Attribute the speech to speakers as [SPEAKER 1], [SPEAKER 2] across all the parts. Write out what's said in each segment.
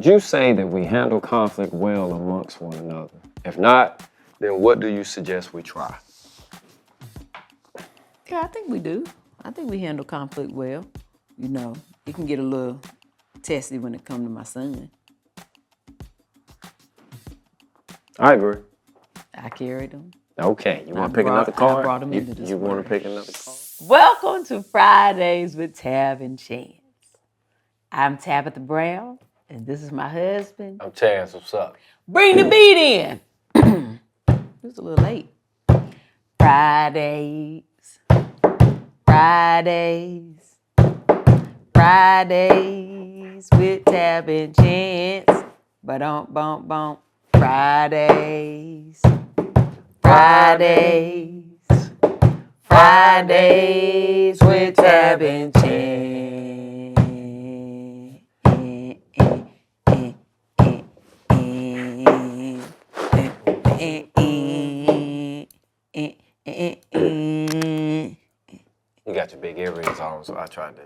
[SPEAKER 1] would you say that we handle conflict well amongst one another? If not, then what do you suggest we try?
[SPEAKER 2] Yeah, I think we do. I think we handle conflict well. You know, it can get a little testy when it comes to my son.
[SPEAKER 1] I agree.
[SPEAKER 2] I carried him.
[SPEAKER 1] Okay, you want to pick another card?
[SPEAKER 2] I brought him into this
[SPEAKER 1] You want
[SPEAKER 2] world.
[SPEAKER 1] to pick another card?
[SPEAKER 2] Welcome to Fridays with Tab and Chance. I'm Tabitha Brown, and this is my husband.
[SPEAKER 1] I'm Chance, what's up?
[SPEAKER 2] Bring the beat in. It was a little late. Fridays with Tab and Chance. Ba-dum-bum-bum. Fridays with Tab and Chance.
[SPEAKER 1] You got your big earrings on, so I tried to,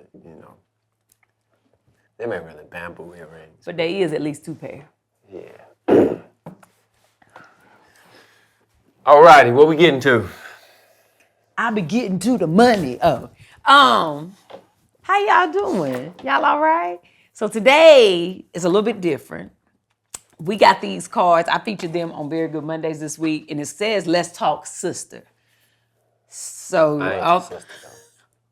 [SPEAKER 1] them ain't really bamboo earrings.
[SPEAKER 2] But there is at least 2 pair.
[SPEAKER 1] Yeah. All righty, what we getting to?
[SPEAKER 2] I be getting to the money. How y'all doing? Y'all all right? So today is a little bit different. We got these cards. I featured them on Very Good Mondays this week, and it says, "Let's Talk Sister." So,
[SPEAKER 1] I ain't your sister, though.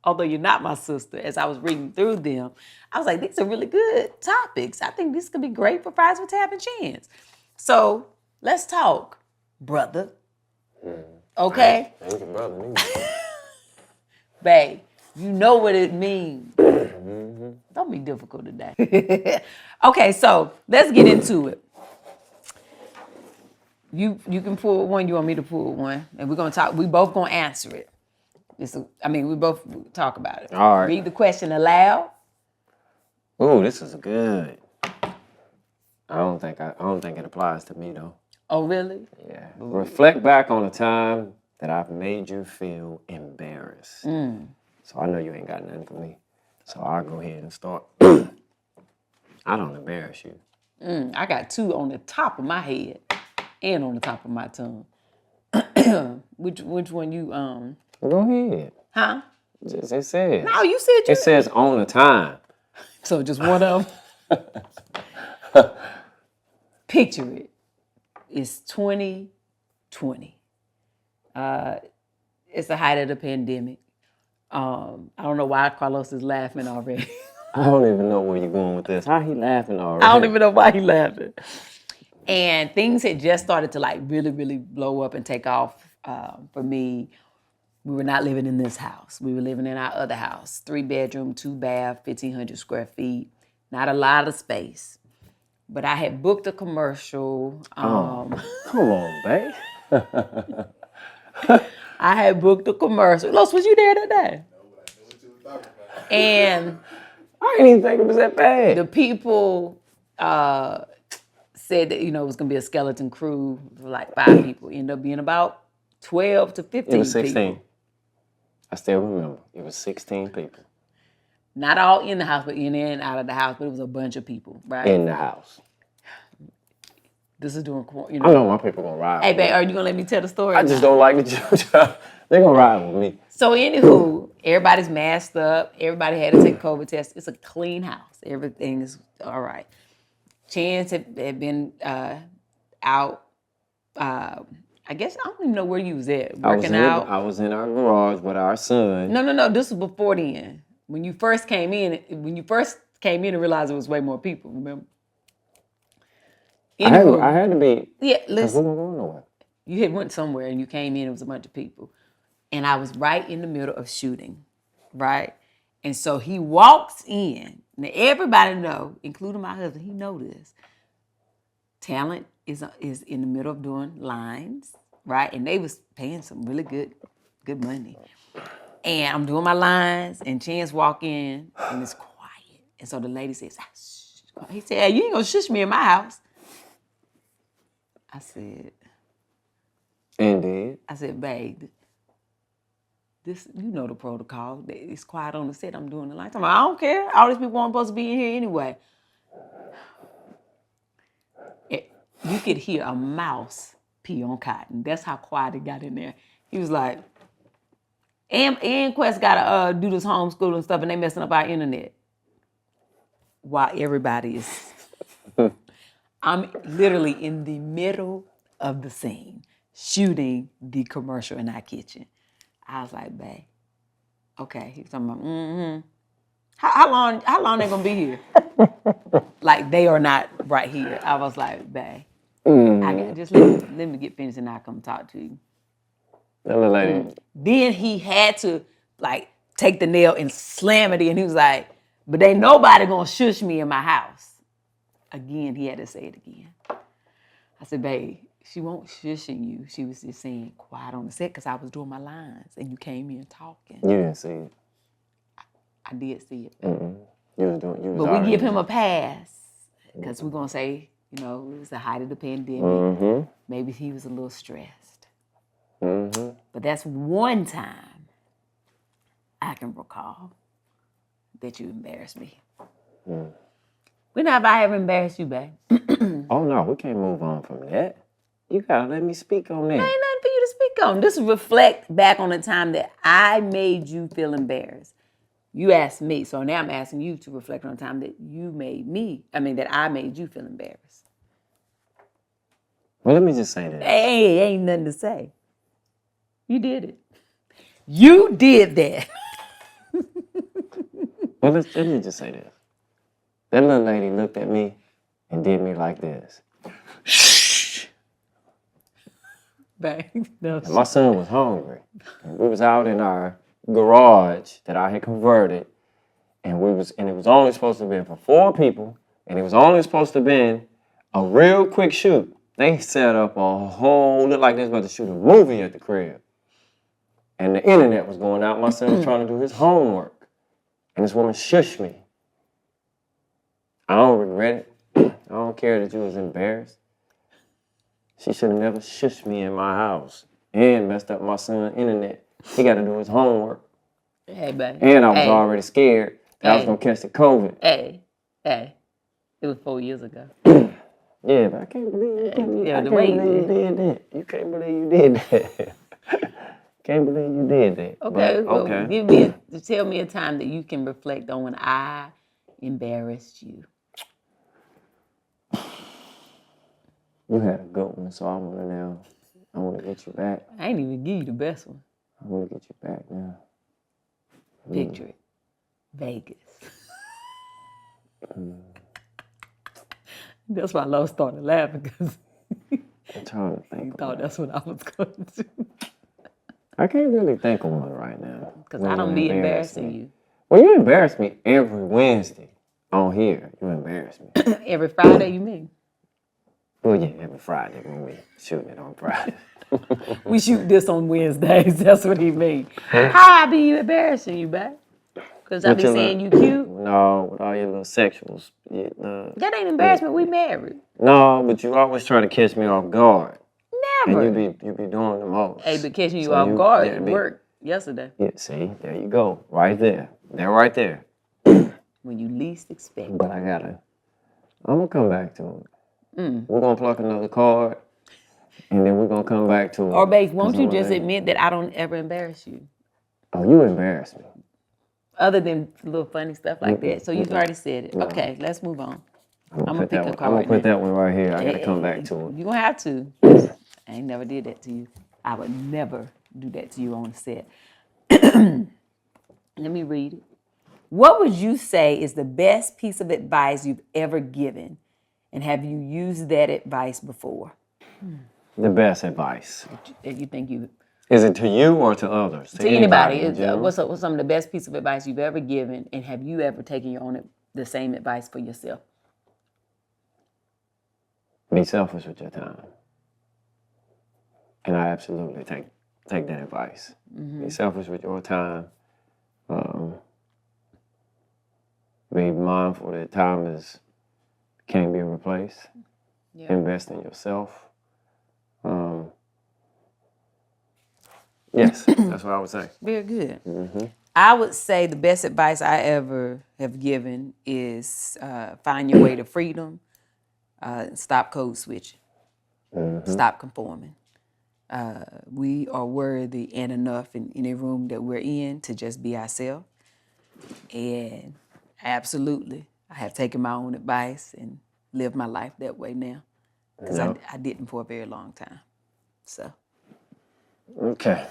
[SPEAKER 2] Although you're not my sister, as I was reading through them, I was like, these are really good topics. I think this could be great for Fridays with Tab and Chance. So let's talk, brother. Okay?
[SPEAKER 1] Ain't your brother, nigga.
[SPEAKER 2] Babe, you know what it means. Don't be difficult today. Okay, so let's get into it. You can pull one, you want me to pull one, and we're gonna talk, we both gonna answer it. We both talk about it.
[SPEAKER 1] All right.
[SPEAKER 2] Read the question aloud.
[SPEAKER 1] Ooh, this is good. I don't think it applies to me though.
[SPEAKER 2] Oh, really?
[SPEAKER 1] Yeah. Reflect back on a time that I've made you feel embarrassed. So I know you ain't got nothing for me. So I'll go ahead and start. I don't embarrass you.
[SPEAKER 2] I got 2 on the top of my head and on the top of my tongue. Which one you
[SPEAKER 1] Go ahead.
[SPEAKER 2] Huh?
[SPEAKER 1] It says.
[SPEAKER 2] No, you said you.
[SPEAKER 1] It says on a time.
[SPEAKER 2] So just one of them. Picture it. It's 2020. It's the height of the pandemic. I don't know why Carlos is laughing already.
[SPEAKER 1] I don't even know where you're going with this. How he laughing already?
[SPEAKER 2] I don't even know why he's laughing. And things had just started to like really, really blow up and take off for me. We were not living in this house. We were living in our other house. 3-bedroom, 2-bath, 1,500 square feet. Not a lot of space. But I had booked a commercial.
[SPEAKER 1] Come on, babe.
[SPEAKER 2] I had booked a commercial. Los, was you there that day? No, but I know what you were talking about. And
[SPEAKER 1] I didn't even think it was that bad.
[SPEAKER 2] the people said that, it was going to be a skeleton crew for like 5 people. It ended up being about 12 to 15
[SPEAKER 1] It was 16.
[SPEAKER 2] people.
[SPEAKER 1] I still remember. It was 16 people.
[SPEAKER 2] Not all in the house, but in and out of the house. But it was a bunch of people, right?
[SPEAKER 1] In the house.
[SPEAKER 2] This is doing,
[SPEAKER 1] I know my people gonna ride
[SPEAKER 2] Hey,
[SPEAKER 1] with me.
[SPEAKER 2] babe, are you going to let me tell the story?
[SPEAKER 1] I just don't like the They're gonna ride with me.
[SPEAKER 2] So anywho, everybody's masked up. Everybody had to take a COVID test. It's a clean house. Everything is all right. Chance had been out. I guess I don't even know where you was at. Working out.
[SPEAKER 1] I was in our garage with our son.
[SPEAKER 2] No. This was before then. When you first came in and realized there was way more people. Remember?
[SPEAKER 1] I had to be.
[SPEAKER 2] Yeah,
[SPEAKER 1] We
[SPEAKER 2] listen.
[SPEAKER 1] weren't going nowhere.
[SPEAKER 2] You had went somewhere and you came in. It was a bunch of people, and I was right in the middle of shooting, right. And so he walks in. Now everybody know, including my husband, he know this. Talent is in the middle of doing lines, right? And they was paying some really good money. And I'm doing my lines, and Chance walk in, and it's quiet. And so the lady says, shh. He said, "Hey, you ain't gonna shush me in my house." I said,
[SPEAKER 1] Indeed.
[SPEAKER 2] "Babe, this, you know the protocol. It's quiet on the set. I'm doing the line. I don't care. All these people aren't supposed to be in here anyway." you could hear a mouse pee on cotton. That's how quiet it got in there. He was like, and Quest gotta do this homeschooling stuff, and they messing up our internet. While everybody is, I'm literally in the middle of the scene, shooting the commercial in our kitchen. I was like, babe, okay. He was talking about, How long they gonna be here? Like they are not right here. I was like, babe, just let me get finished and I'll come talk to you.
[SPEAKER 1] That little lady.
[SPEAKER 2] Then he had to like take the nail and slam it in. He was like, but ain't nobody gonna shush me in my house. Again, he had to say it again. I said, babe, she won't shushing you. She was just saying quiet on the set because I was doing my lines and you came in talking.
[SPEAKER 1] You didn't see it.
[SPEAKER 2] I did see it.
[SPEAKER 1] But
[SPEAKER 2] we give him a pass because we're going to say, it was the height of the pandemic.
[SPEAKER 1] Mm-hmm.
[SPEAKER 2] Maybe he was a little stressed.
[SPEAKER 1] Mm-hmm.
[SPEAKER 2] But that's one time I can recall that you embarrassed me. When have I ever embarrassed you, babe?
[SPEAKER 1] Oh, no, we can't move on from that. You got to let me speak on that.
[SPEAKER 2] There ain't nothing for you to speak on. Just reflect back on the time that I made you feel embarrassed. You asked me, so now I'm asking you to reflect on the time that that I made you feel embarrassed.
[SPEAKER 1] Well, let me just say this.
[SPEAKER 2] Hey, ain't nothing to say. You did it. You did that.
[SPEAKER 1] Well, let me just say this. That little lady looked at me and did me like this. Shh.
[SPEAKER 2] Babe, no.
[SPEAKER 1] And my son was hungry. And we was out in our garage that I had converted, and it was only supposed to be for 4 people, and it was only supposed to be a real quick shoot. They set up looked like they was about to shoot a movie at the crib. And the internet was going out. My son was trying to do his homework. And this woman shushed me. I don't regret it. I don't care that you was embarrassed. She should have never shushed me in my house and messed up my son's internet. He got to do his homework.
[SPEAKER 2] Hey, babe.
[SPEAKER 1] And I was already scared that I was going to catch the COVID.
[SPEAKER 2] Hey. It was 4 years ago.
[SPEAKER 1] Yeah, but I can't believe you did that. You can't believe you did that. Can't believe you did that.
[SPEAKER 2] Okay,
[SPEAKER 1] but,
[SPEAKER 2] okay. Tell me a time that you can reflect on when I embarrassed you.
[SPEAKER 1] You had a good one, so I want to get you back.
[SPEAKER 2] I ain't even give you the best one.
[SPEAKER 1] I want to get you back now.
[SPEAKER 2] Picture it. Vegas. That's why Lo started laughing because
[SPEAKER 1] I'm trying to think.
[SPEAKER 2] he thought that's what I was going to do.
[SPEAKER 1] I can't really think of one right now.
[SPEAKER 2] Because I don't be embarrassing you.
[SPEAKER 1] Well, you embarrass me every Wednesday on here. You embarrass me.
[SPEAKER 2] Every Friday, you mean?
[SPEAKER 1] Well, yeah, every Friday when we shooting it on Friday.
[SPEAKER 2] We shoot this on Wednesdays. That's what he mean. How I be embarrassing you, babe? Because I be saying you cute.
[SPEAKER 1] No, with all your little sexuals.
[SPEAKER 2] That ain't embarrassment. We married.
[SPEAKER 1] No, but you always try to catch me off guard.
[SPEAKER 2] Never.
[SPEAKER 1] And you be doing the most.
[SPEAKER 2] Hey, but catching you off guard at work yesterday.
[SPEAKER 1] Yeah, see, there you go. Right there. They're right there.
[SPEAKER 2] When you least expect.
[SPEAKER 1] But I'm going to come back to it. We're going to pluck another card, and then we're going to come back to it.
[SPEAKER 2] Or, babe, won't you just admit that I don't ever embarrass you?
[SPEAKER 1] Oh, you embarrass me.
[SPEAKER 2] Other than little funny stuff like that. So you've already said it. No. Okay, let's move on. I'm going to pick a card.
[SPEAKER 1] I'm going to put that one right here. I got to come back to it.
[SPEAKER 2] You're going to have to. I ain't never did that to you. I would never do that to you on the set. Let me read it. What would you say is the best piece of advice you've ever given? And have you used that advice before?
[SPEAKER 1] The best advice.
[SPEAKER 2] You think you...
[SPEAKER 1] Is it to you or to others?
[SPEAKER 2] To anybody. What's some of the best piece of advice you've ever given? And have you ever taken the same advice for yourself?
[SPEAKER 1] Be selfish with your time. And I absolutely take that advice. Mm-hmm. Be selfish with your time. Be mindful that time can't be replaced. Yeah. Invest in yourself. Yes, that's what I would say.
[SPEAKER 2] Very good.
[SPEAKER 1] Mm-hmm.
[SPEAKER 2] I would say the best advice I ever have given is find your way to freedom. Stop code switching. Stop conforming. We are worthy and enough in any room that we're in to just be ourselves. And absolutely, I have taken my own advice and lived my life that way now. Because
[SPEAKER 1] Yep.
[SPEAKER 2] I didn't for a very long time. So.
[SPEAKER 1] Okay.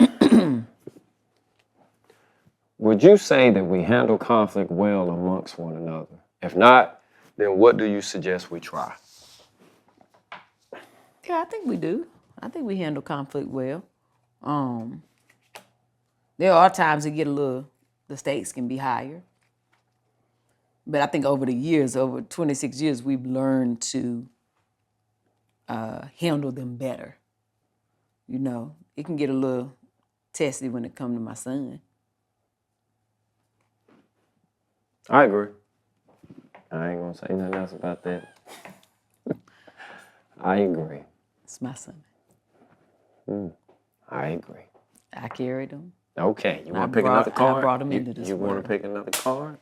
[SPEAKER 1] Would you say that we handle conflict well amongst one another? If not, then what do you suggest we try?
[SPEAKER 2] Yeah, I think we do. I think we handle conflict well. There are times the stakes can be higher. But I think over the years, over 26 years, we've learned to handle them better. You know, it can get a little testy when it comes to my son.
[SPEAKER 1] I agree. I ain't gonna say nothing else about that. I agree.
[SPEAKER 2] It's my son.
[SPEAKER 1] I agree.
[SPEAKER 2] I carried him.
[SPEAKER 1] Okay, you want to pick another card?
[SPEAKER 2] I brought him into this
[SPEAKER 1] You want
[SPEAKER 2] world.
[SPEAKER 1] to pick another card?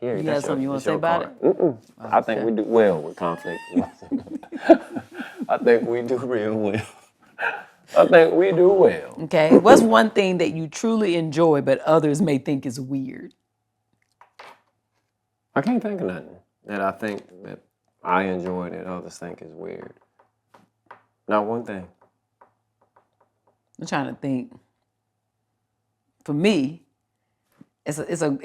[SPEAKER 1] Here,
[SPEAKER 2] You
[SPEAKER 1] that's
[SPEAKER 2] got something you want to say
[SPEAKER 1] your
[SPEAKER 2] about
[SPEAKER 1] card.
[SPEAKER 2] it?
[SPEAKER 1] Mm-mm. I think we do well with conflict. I think we do real well. I think we do well.
[SPEAKER 2] Okay. What's one thing that you truly enjoy but others may think is weird?
[SPEAKER 1] I can't think of nothing that I think that I enjoy that others think is weird. Not one thing.
[SPEAKER 2] I'm trying to think. For me, it's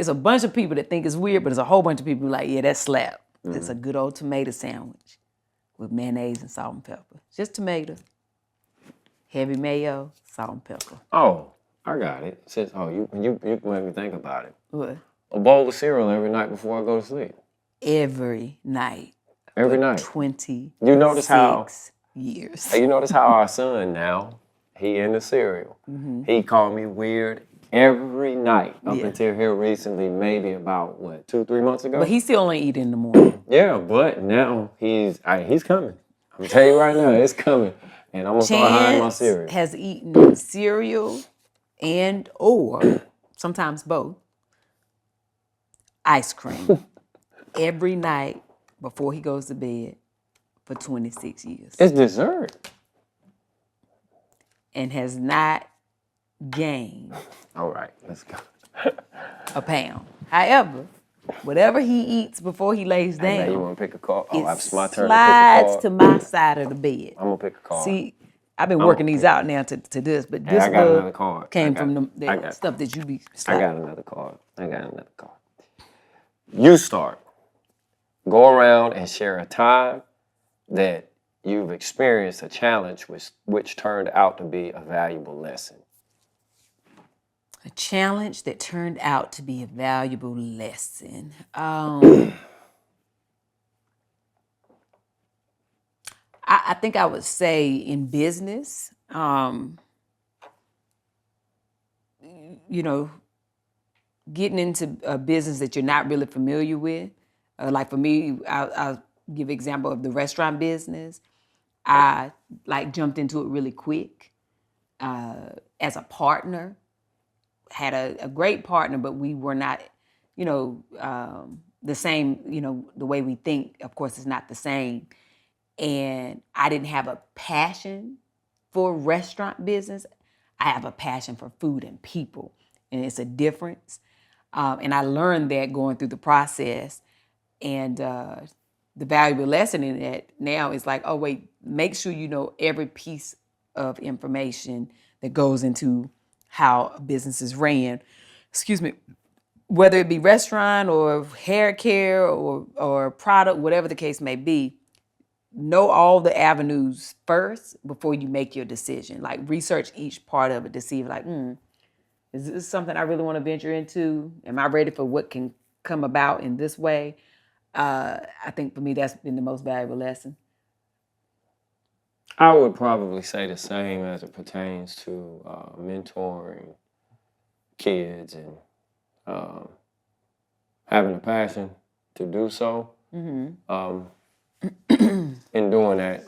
[SPEAKER 2] a bunch of people that think it's weird, but it's a whole bunch of people like, yeah, that's slap. It's a good old tomato sandwich with mayonnaise and salt and pepper. Just tomato, heavy mayo, salt and pepper.
[SPEAKER 1] Oh, I got it. Says, you made me think about it.
[SPEAKER 2] What?
[SPEAKER 1] A bowl of cereal every night before I go to sleep.
[SPEAKER 2] Every night.
[SPEAKER 1] Every
[SPEAKER 2] for
[SPEAKER 1] night.
[SPEAKER 2] 26
[SPEAKER 1] You notice how
[SPEAKER 2] years.
[SPEAKER 1] You notice how our son now, he into cereal. He called me weird every night up until here recently, maybe about, 2-3 months ago?
[SPEAKER 2] But he still ain't eat in the morning.
[SPEAKER 1] Yeah, but now he's coming. I'm telling you right now, it's coming. And I'm going to start hiding my cereal.
[SPEAKER 2] Chance has eaten cereal and or, sometimes both, ice cream every night before he goes to bed for 26 years.
[SPEAKER 1] It's dessert.
[SPEAKER 2] And has not gained
[SPEAKER 1] All right, let's go.
[SPEAKER 2] a pound. However, whatever he eats before he lays
[SPEAKER 1] Now you
[SPEAKER 2] down,
[SPEAKER 1] want to pick a card?
[SPEAKER 2] it
[SPEAKER 1] It's my turn to pick a
[SPEAKER 2] slides
[SPEAKER 1] card.
[SPEAKER 2] to my side of the bed.
[SPEAKER 1] I'm going to pick a card.
[SPEAKER 2] See, I've been working these out now to this, but this
[SPEAKER 1] I got another card.
[SPEAKER 2] came
[SPEAKER 1] I
[SPEAKER 2] from
[SPEAKER 1] got-
[SPEAKER 2] the stuff that you be
[SPEAKER 1] I
[SPEAKER 2] sliding.
[SPEAKER 1] got another card. You start. Go around and share a time that you've experienced a challenge which turned out to be a valuable lesson.
[SPEAKER 2] A challenge that turned out to be a valuable lesson. I think I would say in business, getting into a business that you're not really familiar with. Like for me, I'll give an example of the restaurant business. I jumped into it really quick as a partner. Had a great partner, but we were not, the same, the way we think, of course, is not the same. And I didn't have a passion for restaurant business. I have a passion for food and people, and it's a difference. And I learned that going through the process. And the valuable lesson in that now is like, oh, wait, make sure you know every piece of information that goes into how a business is ran. Whether it be restaurant or hair care or product, whatever the case may be, know all the avenues first before you make your decision. Like research each part of it to see is this something I really want to venture into? Am I ready for what can come about in this way? I think for me, that's been the most valuable lesson.
[SPEAKER 1] I would probably say the same as it pertains to mentoring kids and having a passion to do so. In doing that,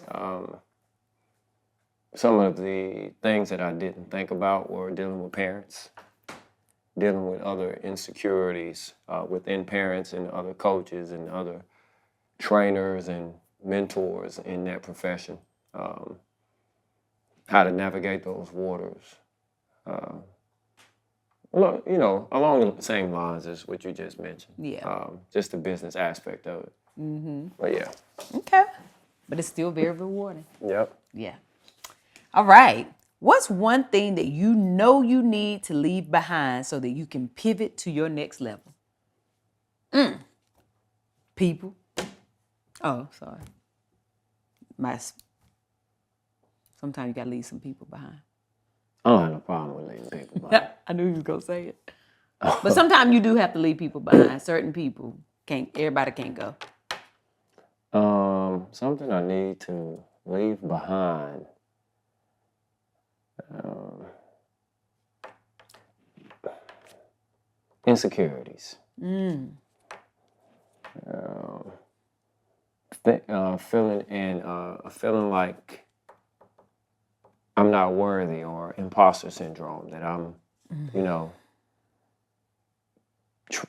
[SPEAKER 1] some of the things that I didn't think about were dealing with parents, dealing with other insecurities within parents and other coaches and other trainers and mentors in that profession. how to navigate those waters. Along the same lines as what you just mentioned.
[SPEAKER 2] Yeah.
[SPEAKER 1] Just the business aspect of it. But yeah.
[SPEAKER 2] Okay. But it's still very rewarding.
[SPEAKER 1] Yep.
[SPEAKER 2] Yeah. All right. What's one thing that you know you need to leave behind so that you can pivot to your next level? People. Oh, sorry. Sometimes you gotta leave some people behind.
[SPEAKER 1] I don't have no problem with leaving people behind.
[SPEAKER 2] I knew you was gonna say it. But sometimes you do have to leave people behind. Certain people everybody can't go.
[SPEAKER 1] Something I need to leave behind. Insecurities. Feeling like I'm not worthy, or imposter syndrome, that I'm, you know,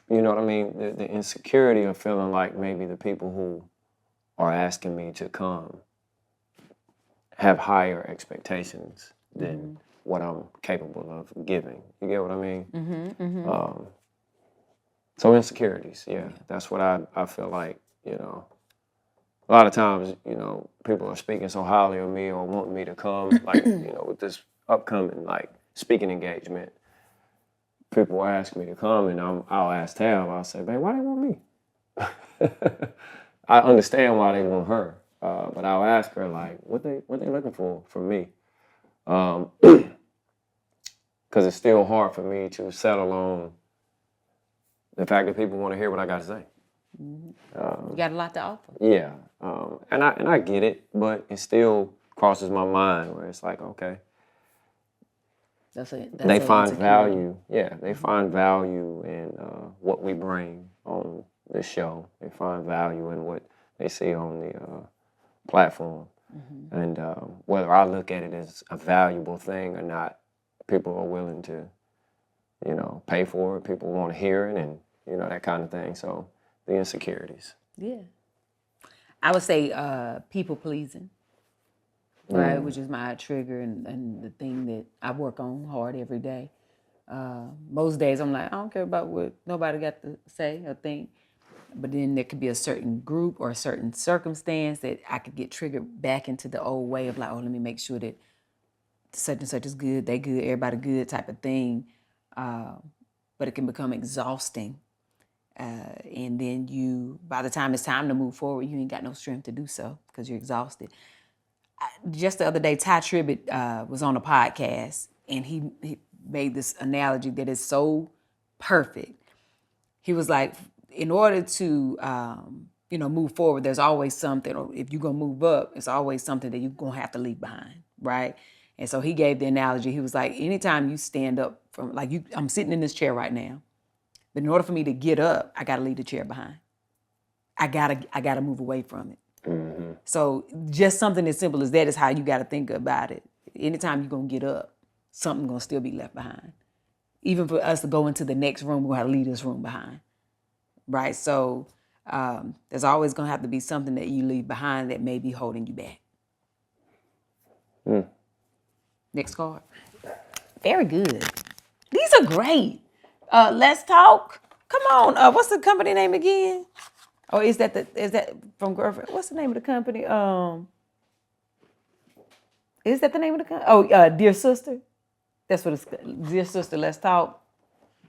[SPEAKER 1] you know what I mean? The insecurity of feeling like maybe the people who are asking me to come have higher expectations than what I'm capable of giving. You get what I mean? So insecurities, yeah, that's what I feel like, a lot of times, people are speaking so highly of me or wanting me to come, like, with this upcoming, like, speaking engagement. People will ask me to come, and I'll ask Tab, I'll say, babe, why they want me? I understand why they want her, but I'll ask her, like, what they looking for from me? Because it's still hard for me to settle on the fact that people want to hear what I got to say.
[SPEAKER 2] You got a lot to offer.
[SPEAKER 1] Yeah, and I get it, but it still crosses my mind where it's like, okay, they find value. Yeah, they find value in what we bring on the show. They find value in what they see on the platform, and whether I look at it as a valuable thing or not, people are willing to, pay for it. People want to hear it, and that kind of thing. So the insecurities.
[SPEAKER 2] Yeah. I would say people pleasing, right? Which is my trigger and the thing that I work on hard every day. Most days I'm like, I don't care about what nobody got to say or think. But then there could be a certain group or a certain circumstance that I could get triggered back into the old way of like, oh, let me make sure that such and such is good, they good, everybody good type of thing. But it can become exhausting. And then by the time it's time to move forward, you ain't got no strength to do so because you're exhausted. Just the other day, Ty Tribbett was on a podcast, and he made this analogy that is so perfect. He was like, in order to move forward, there's always something, or if you're gonna move up, it's always something that you're gonna have to leave behind, right? And so he gave the analogy. He was like, anytime you stand up from, like, I'm sitting in this chair right now, but in order for me to get up, I gotta leave the chair behind. I gotta move away from it. So just something as simple as that is how you gotta think about it. Anytime you're gonna get up, something's gonna still be left behind. Even for us to go into the next room, we're gonna leave this room behind, right? So there's always gonna have to be something that you leave behind that may be holding you back. Next card. Very good. These are great. Let's talk. Come on. What's the company name again? Or is that from Girlfriend? What's the name of the company? Is that the name of the company? Oh, Dear Sister. That's what it's. Dear Sister, Let's Talk.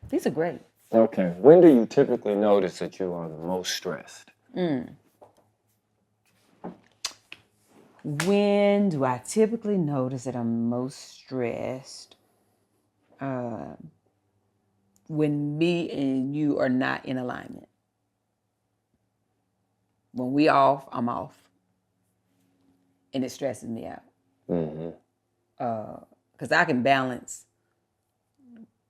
[SPEAKER 2] These are great.
[SPEAKER 1] Okay. When do you typically notice that you are the most stressed?
[SPEAKER 2] When do I typically notice that I'm most stressed? When me and you are not in alignment. When we off, I'm off. And it stresses me out. Because I can balance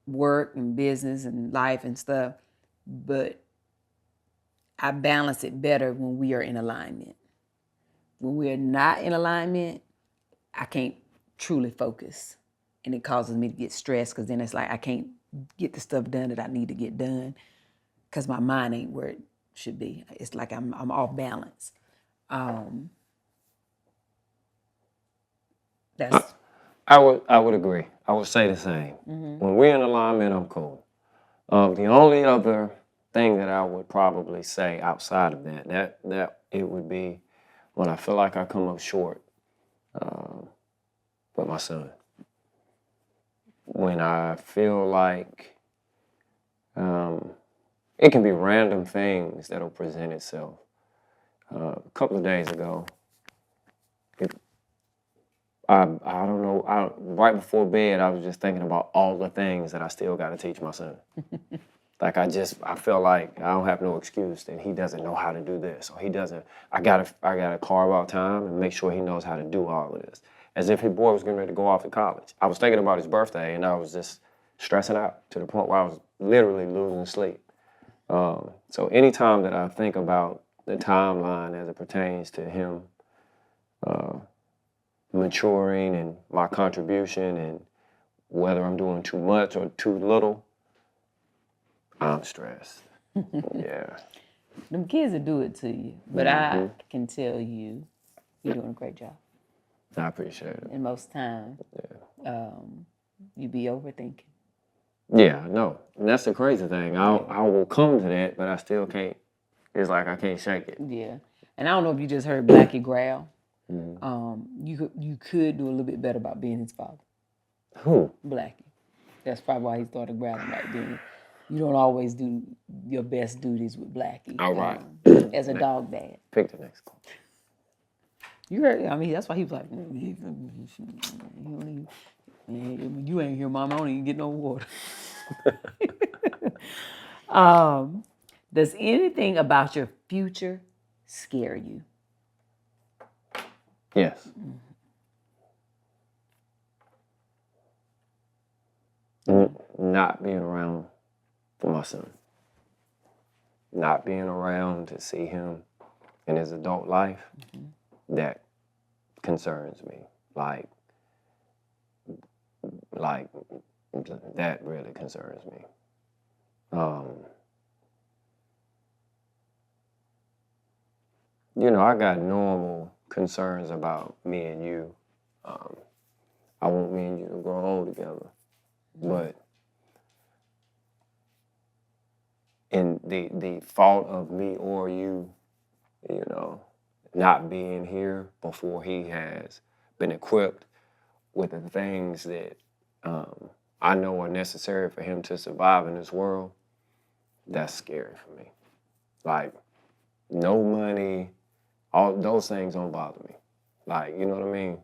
[SPEAKER 2] work and business and life and stuff, but I balance it better when we are in alignment. When we are not in alignment, I can't truly focus. And it causes me to get stressed because then it's like I can't get the stuff done that I need to get done because my mind ain't where it should be. It's like I'm off balance. That's
[SPEAKER 1] I would agree. I would say the same. When we're in alignment, I'm cool. The only other thing that I would probably say outside of that it would be when I feel like I come up short with my son. When I feel like it can be random things that'll present itself. A couple of days ago, I don't know. Right before bed, I was just thinking about all the things that I still got to teach my son. Like I feel like I don't have no excuse that he doesn't know how to do this, or he doesn't. I gotta carve out time and make sure he knows how to do all of this. As if his boy was getting ready to go off to college. I was thinking about his birthday, and I was just stressing out to the point where I was literally losing sleep. So anytime that I think about the timeline as it pertains to him maturing and my contribution and whether I'm doing too much or too little, I'm stressed. Yeah.
[SPEAKER 2] Them kids will do it to you, but I can tell you're doing a great job.
[SPEAKER 1] I appreciate it.
[SPEAKER 2] And most times, you be overthinking.
[SPEAKER 1] Yeah, no. And that's the crazy thing. I will come to that, but I still can't. It's like I can't shake it.
[SPEAKER 2] Yeah. And I don't know if you just heard Blackie growl. You could do a little bit better about being his father.
[SPEAKER 1] Who?
[SPEAKER 2] Blackie. That's probably why he started growling like then. You don't always do your best duties with Blackie.
[SPEAKER 1] All right.
[SPEAKER 2] As a dog dad.
[SPEAKER 1] Pick the next call.
[SPEAKER 2] You heard, I mean, that's why he was like, you ain't here, Mom. I don't even get no water. Does anything about your future scare you?
[SPEAKER 1] Yes. Not being around for my son. Not being around to see him in his adult life, that concerns me. Like that really concerns me. I got normal concerns about me and you. I want me and you to grow old together. But in the fault of me or you, not being here before he has been equipped with the things that I know are necessary for him to survive in this world, that's scary for me. Like, no money, all those things don't bother me. Like, you know what I mean?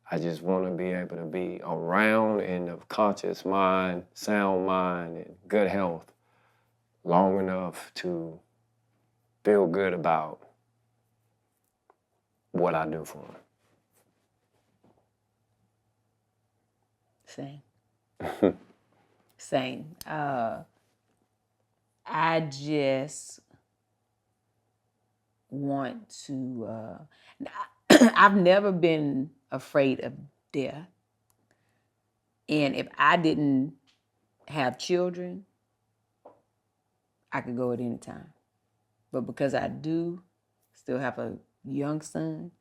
[SPEAKER 1] I just want to be able to be around in a conscious mind, sound mind, and good health long enough to feel good about what I do for him.
[SPEAKER 2] Same. Same. I just want to, I've never been afraid of death. And if I didn't have children, I could go at any time. But because I do still have a young son,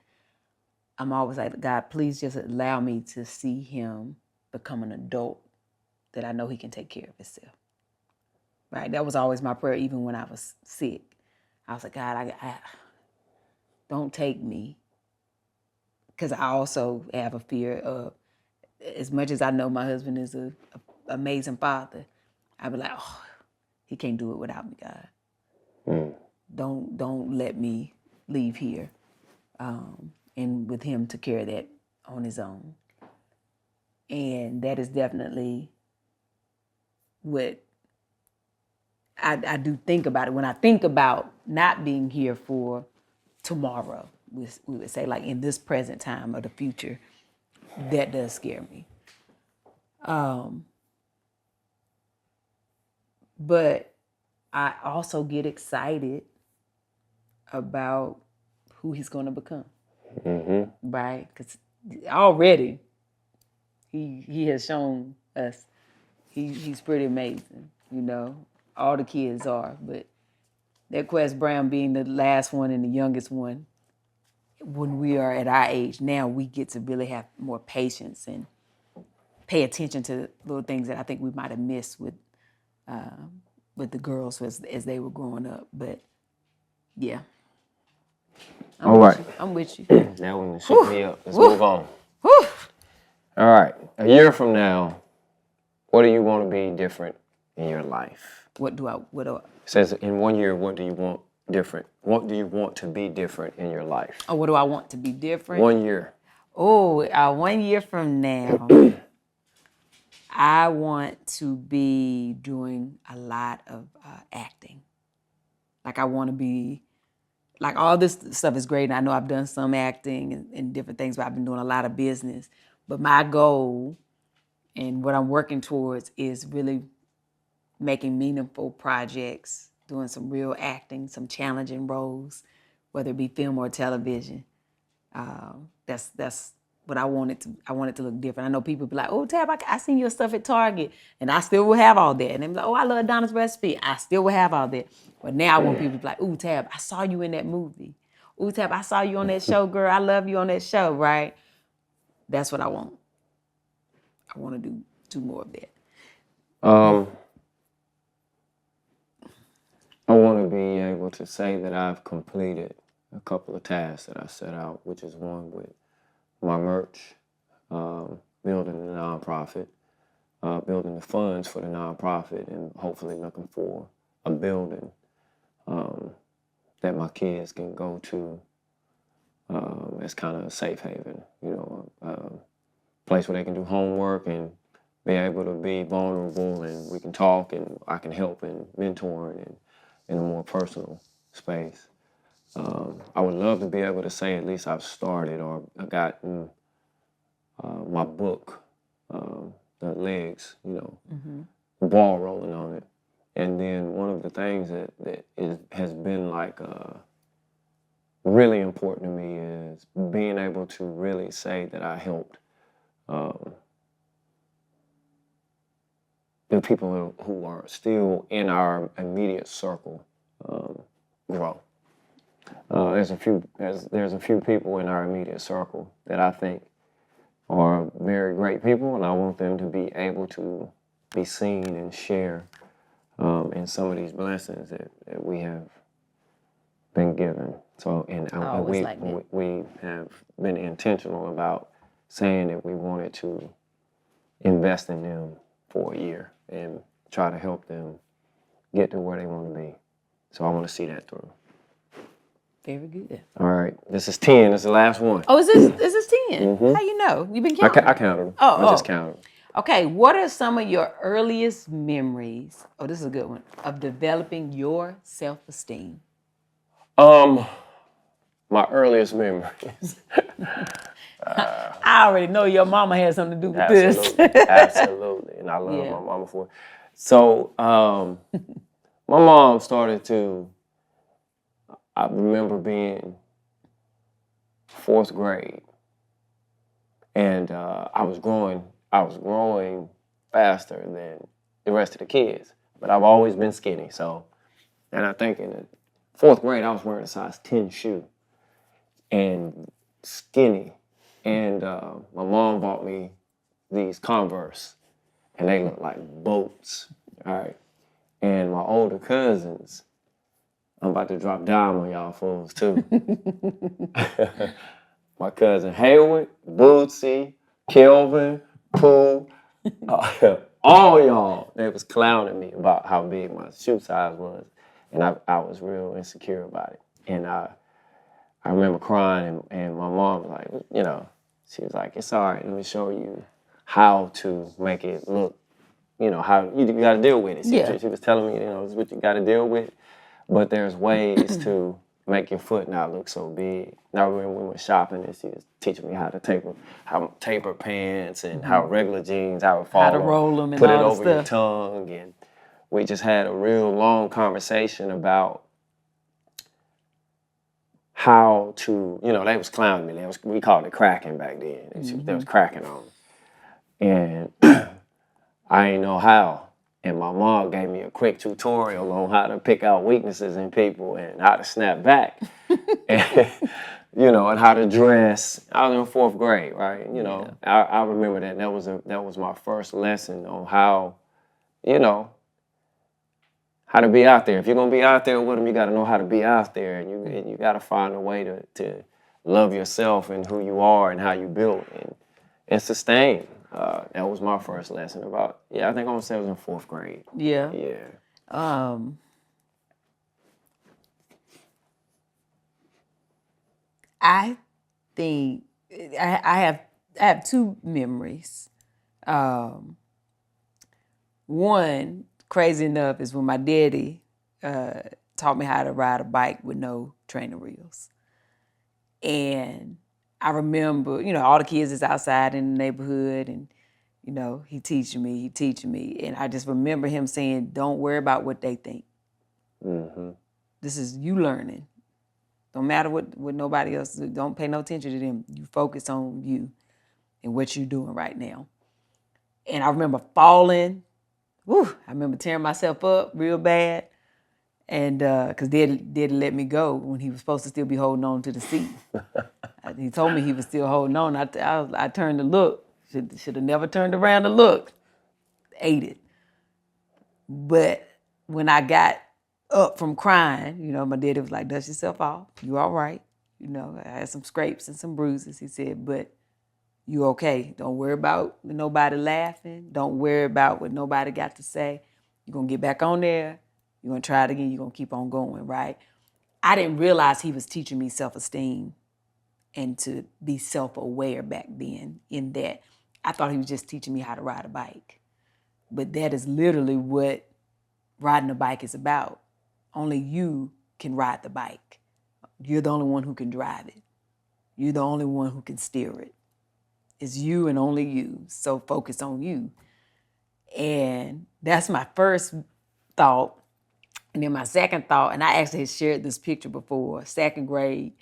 [SPEAKER 2] I'm always like, God, please just allow me to see him become an adult that I know he can take care of himself. Right? That was always my prayer, even when I was sick. I was like, God, I don't take me. Because I also have a fear of, as much as I know my husband is an amazing father, I'd be like, oh, he can't do it without me, God. Don't let me leave here. And with him to carry that on his own. And that is definitely what I do think about it. When I think about not being here for tomorrow, we would say, like in this present time or the future, that does scare me. But I also get excited about who he's going to become. Right? Because already he has shown us he's pretty amazing, All the kids are, but that Quest Brown being the last one and the youngest one, when we are at our age now, we get to really have more patience and pay attention to little things that I think we might have missed with the girls as they were growing up. But yeah,
[SPEAKER 1] All right.
[SPEAKER 2] I'm with you.
[SPEAKER 1] That one shook me up. Let's move on. All right. A year from now, what do you want to be different in your life?
[SPEAKER 2] What do I?
[SPEAKER 1] It says in 1 year, what do you want different? What do you want to be different in your life?
[SPEAKER 2] Oh, what do I want to be different?
[SPEAKER 1] 1 year.
[SPEAKER 2] Oh, 1 year from now, I want to be doing a lot of acting. Like I want to be, like all this stuff is great. And I know I've done some acting and different things, but I've been doing a lot of business. But my goal and what I'm working towards is really making meaningful projects, doing some real acting, some challenging roles, whether it be film or television. That's what I want it to. I want it to look different. I know people be like, "Oh, Tab, I seen your stuff at Target, and I still will have all that." And they be like, "Oh, I love Donna's recipe. I still will have all that." But now I want people to be like, "Oh, Tab, I saw you in that movie. Oh, Tab, I saw you on that show, girl. I love you on that show." Right? That's what I want. I want to do more of that.
[SPEAKER 1] I want to be able to say that I've completed a couple of tasks that I set out, which is one with my merch, building the nonprofit, building the funds for the nonprofit, and hopefully looking for a building that my kids can go to as kind of a safe haven, a place where they can do homework and be able to be vulnerable, and we can talk, and I can help in mentoring and in a more personal space. I would love to be able to say at least I've started or gotten my book, the legs, the ball rolling on it. And then one of the things that has been like really important to me is being able to really say that I helped the people who are still in our immediate circle grow. There's a few people in our immediate circle that I think are very great people, and I want them to be able to be seen and share in some of these blessings that we have been given. So, we have been intentional about saying that we wanted to invest in them for a year and try to help them get to where they want to be. So I want to see that through.
[SPEAKER 2] Very good.
[SPEAKER 1] All right, this is 10. This is the last one.
[SPEAKER 2] Oh, is this 10?
[SPEAKER 1] Mm-hmm.
[SPEAKER 2] How you know? You've been counting?
[SPEAKER 1] I counted them. I just counted them.
[SPEAKER 2] Okay, what are some of your earliest memories, this is a good one, of developing your self-esteem?
[SPEAKER 1] My earliest memories.
[SPEAKER 2] I already know your mama had something to do with this.
[SPEAKER 1] Absolutely, and I love my mama for it. So, my mom started to, I remember being 4th grade, and I was growing faster than the rest of the kids, but I've always been skinny. So, and I think in the 4th grade, I was wearing a size 10 shoe and skinny. And my mom bought me these Converse, and they look like boats. All right. And my older cousins, I'm about to drop dime on y'all fools too. My cousin Hayward, Bootsy, Kelvin, Pooh, all y'all, they was clowning me about how big my shoe size was. And I was real insecure about it. And I remember crying, and my mom was like, she was like, "It's all right, let me show you how to make it look, how you got to deal with it." She was telling me, it's what you got to deal with, but there's ways to make your foot not look so big. Now when we went shopping, and she was teaching me how to taper pants and how regular jeans, how it fall,
[SPEAKER 2] how to roll them, and
[SPEAKER 1] put
[SPEAKER 2] all
[SPEAKER 1] it over
[SPEAKER 2] the
[SPEAKER 1] your tongue, and we just had a real long conversation about how to, they was clowning me. We called it cracking back then. They was cracking on me. And I didn't know how. And my mom gave me a quick tutorial on how to pick out weaknesses in people and how to snap back. and how to dress. I was in 4th grade, right? I remember that. That was my first lesson on how, how to be out there. If you're gonna be out there with them, you got to know how to be out there, and you got to find a way to love yourself and who you are and how you build and sustain. That was my first lesson about. Yeah, I think I was in 4th grade.
[SPEAKER 2] Yeah.
[SPEAKER 1] Yeah.
[SPEAKER 2] I think I have 2 memories. One, crazy enough, is when my daddy taught me how to ride a bike with no training wheels. And I remember, all the kids is outside in the neighborhood and, he teaching me. And I just remember him saying, don't worry about what they think.
[SPEAKER 1] Mm-hmm.
[SPEAKER 2] This is you learning. Don't matter what nobody else do. Don't pay no attention to them. You focus on you and what you're doing right now. And I remember falling. I remember tearing myself up real bad. And because Daddy let me go when he was supposed to still be holding on to the seat. He told me he was still holding on. I turned to look. Should have never turned around to look. Ate it. But when I got up from crying, my daddy was like, dust yourself off. You all right. I had some scrapes and some bruises. He said, but you okay. Don't worry about nobody laughing. Don't worry about what nobody got to say. You're going to get back on there. You're going to try it again. You're going to keep on going, right? I didn't realize he was teaching me self-esteem and to be self-aware back then in that. I thought he was just teaching me how to ride a bike. But that is literally what riding a bike is about. Only you can ride the bike. You're the only one who can drive it. You're the only one who can steer it. It's you and only you. So focus on you. And that's my first thought. And then my second thought, and I actually had shared this picture before, 2nd grade,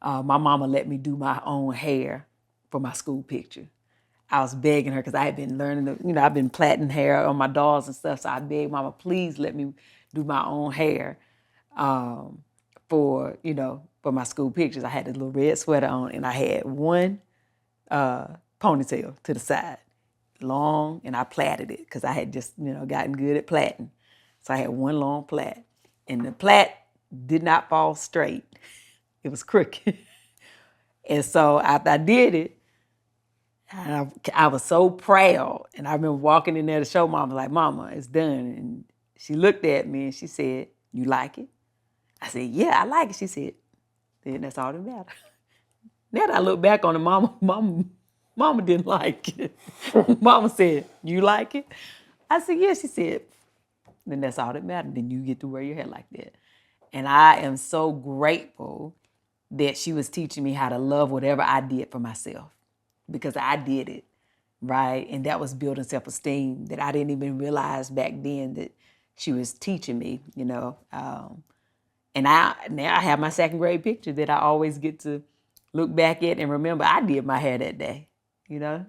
[SPEAKER 2] my mama let me do my own hair for my school picture. I was begging her because I had been learning, I've been plaiting hair on my dolls and stuff. So I begged Mama, please let me do my own hair for my school pictures. I had this little red sweater on and I had one ponytail to the side, long, and I plaited it because I had just, gotten good at plaiting. So I had one long plait. And the plait did not fall straight. It was crooked. And so after I did it, I was so proud. And I remember walking in there to show Mama, like, Mama, it's done. And she looked at me and she said, you like it? I said, yeah, I like it. She said, then that's all that matters. Now that I look back on it, Mama didn't like it. Mama said, you like it? I said, yeah. She said, then that's all that matters. Then you get to wear your hair like that. And I am so grateful that she was teaching me how to love whatever I did for myself. Because I did it, right? And that was building self-esteem that I didn't even realize back then that she was teaching me, And now I have my 2nd grade picture that I always get to look back at and remember I did my hair that day.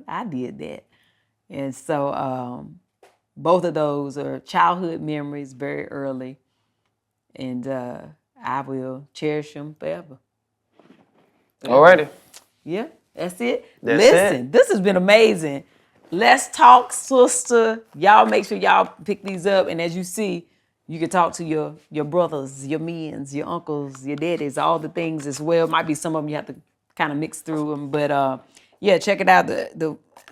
[SPEAKER 2] I did that. And so both of those are childhood memories, very early. And I will cherish them forever.
[SPEAKER 1] Alrighty.
[SPEAKER 2] Yeah, that's it.
[SPEAKER 1] Listen,
[SPEAKER 2] this has been amazing. Let's talk, sister. Y'all make sure y'all pick these up. And as you see, you can talk to your brothers, your mens, your uncles, your daddies, all the things as well. Might be some of them you have to kind of mix through them. But yeah, check it out.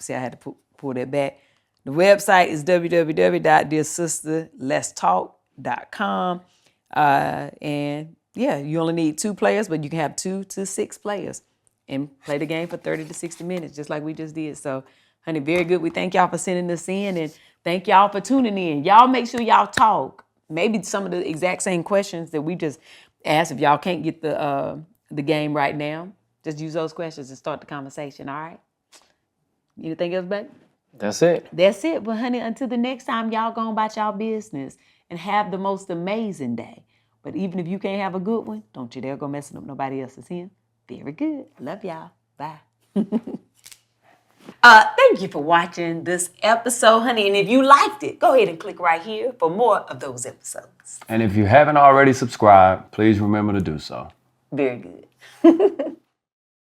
[SPEAKER 2] See, I had to pull that back. The website is www.dearsisterletstalk.com. And yeah, you only need 2 players, but you can have 2 to 6 players and play the game for 30 to 60 minutes, just like we just did. So, honey, very good. We thank y'all for sending this in and thank y'all for tuning in. Y'all make sure y'all talk. Maybe some of the exact same questions that we just asked. If y'all can't get the game right now, just use those questions and start the conversation, all right? Anything else, babe?
[SPEAKER 1] That's it.
[SPEAKER 2] That's it. But honey, until the next time, y'all go about y'all business and have the most amazing day. But even if you can't have a good one, don't you dare go messing up nobody else's here. Very good. Love y'all. Bye. Thank you for watching this episode, honey. And if you liked it, go ahead and click right here for more of those episodes.
[SPEAKER 3] And if you haven't already subscribed, please remember to do so.
[SPEAKER 2] Very good.